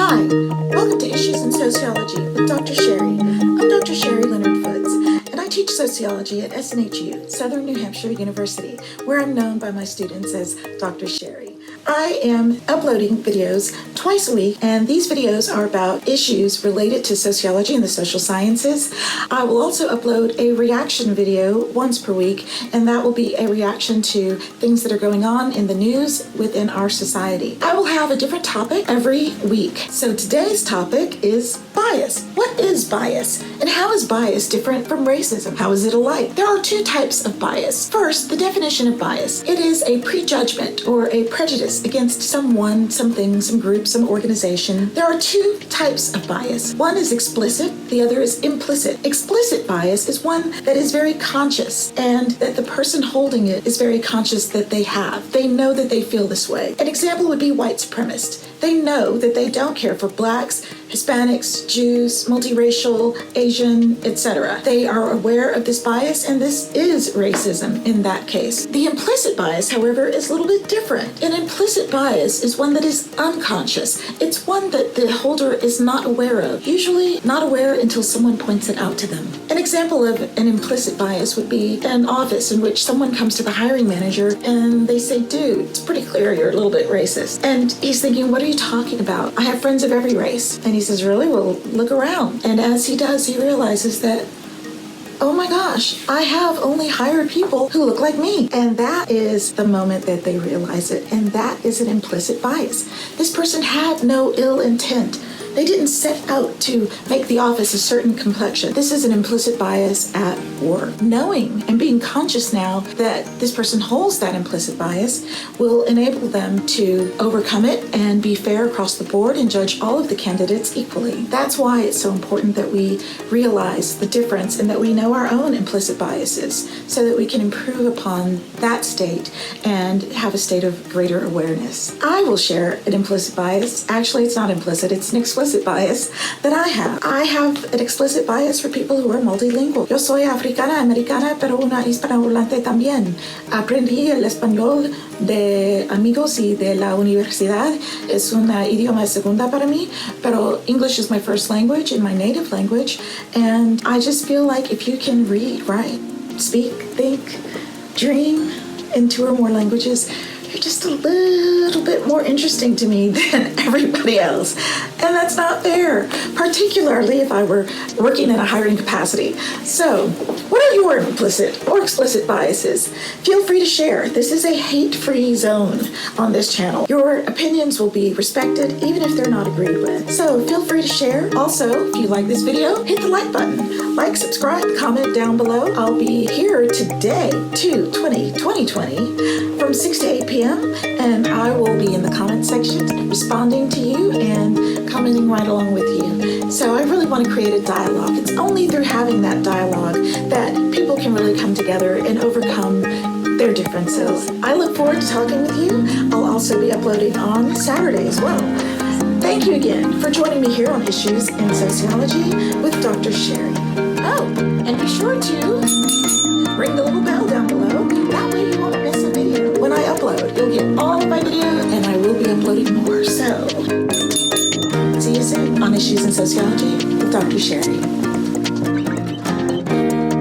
Hi, welcome to Issues in Sociology with Dr. Sherry. I'm Dr. Sherry Leonard-Foots, and I teach sociology at SNHU, Southern New Hampshire University, where I'm known by my students as Dr. Sherry. I am uploading videos twice a week, and these videos are about issues related to sociology and the social sciences. I will also upload a reaction video once per week, and that will be a reaction to things that are going on in the news within our society. I will have a different topic every week. So today's topic is bias. What is bias? And how is bias different from racism? How is it alike? There are two types of bias. First, the definition of bias. It is a prejudgment or a prejudice against someone, something, some group, some organization. There are two types of bias. One is explicit, the other is implicit. Explicit bias is one that is very conscious, and that the person holding it is very conscious that they have. They know that they feel this way. An example would be white supremacists. They know that they don't care for blacks, Hispanics, Jews, multiracial, Asian, etc. They are aware of this bias, and this is racism in that case. The implicit bias, however, is a little bit different. An implicit bias is one that is unconscious. It's one that the holder is not aware of, usually not aware until someone points it out to them. An example of an implicit bias would be an office in which someone comes to the hiring manager and they say, "Dude, it's pretty clear you're a little bit racist." And he's thinking, "What are you talking about? I have friends of every race." And he says, "Really? Well, look around." And as he does, he realizes that, oh my gosh, I have only hired people who look like me. And that is the moment that they realize it. And that is an implicit bias. This person had no ill intent. They didn't set out to make the office a certain complexion. This is an implicit bias at work. Knowing and being conscious now that this person holds that implicit bias will enable them to overcome it and be fair across the board and judge all of the candidates equally. That's why it's so important that we realize the difference and that we know our own implicit biases so that we can improve upon that state and have a state of greater awareness. I will share an implicit bias. Actually, it's not implicit, it's an explicit bias that I have. I have an explicit bias for people who are multilingual. Yo soy africana, americana, pero una hispanohablante también. Aprendí el español de amigos y de la universidad. Es un idioma segunda para mí, pero English is my first language and my native language. And I just feel like if you can read, write, speak, think, dream in two or more languages, you're just a little bit more interesting to me than everybody else. And that's not fair, particularly if I were working in a hiring capacity. So, what are your implicit or explicit biases? Feel free to share. This is a hate-free zone on this channel. Your opinions will be respected even if they're not agreed with. So feel free to share. Also, if you like this video, hit the like button. Like, subscribe, comment down below. I'll be here today, 2/20/2020, from 6 to 8 p.m. and I will be in the comment section responding to you and commenting right along with you. So I really want to create a dialogue. It's only through having that dialogue that people can really come together and overcome their differences. I look forward to talking with you. I'll also be uploading on Saturday as well. Thank you again for joining me here on Issues in Sociology with Dr. Sherry. Oh, and be sure to ring the little bell down below. That way you won't miss a video when I upload. You'll get all of my videos, and I will be uploading more. So, see you soon on Issues in Sociology with Dr. Sherry.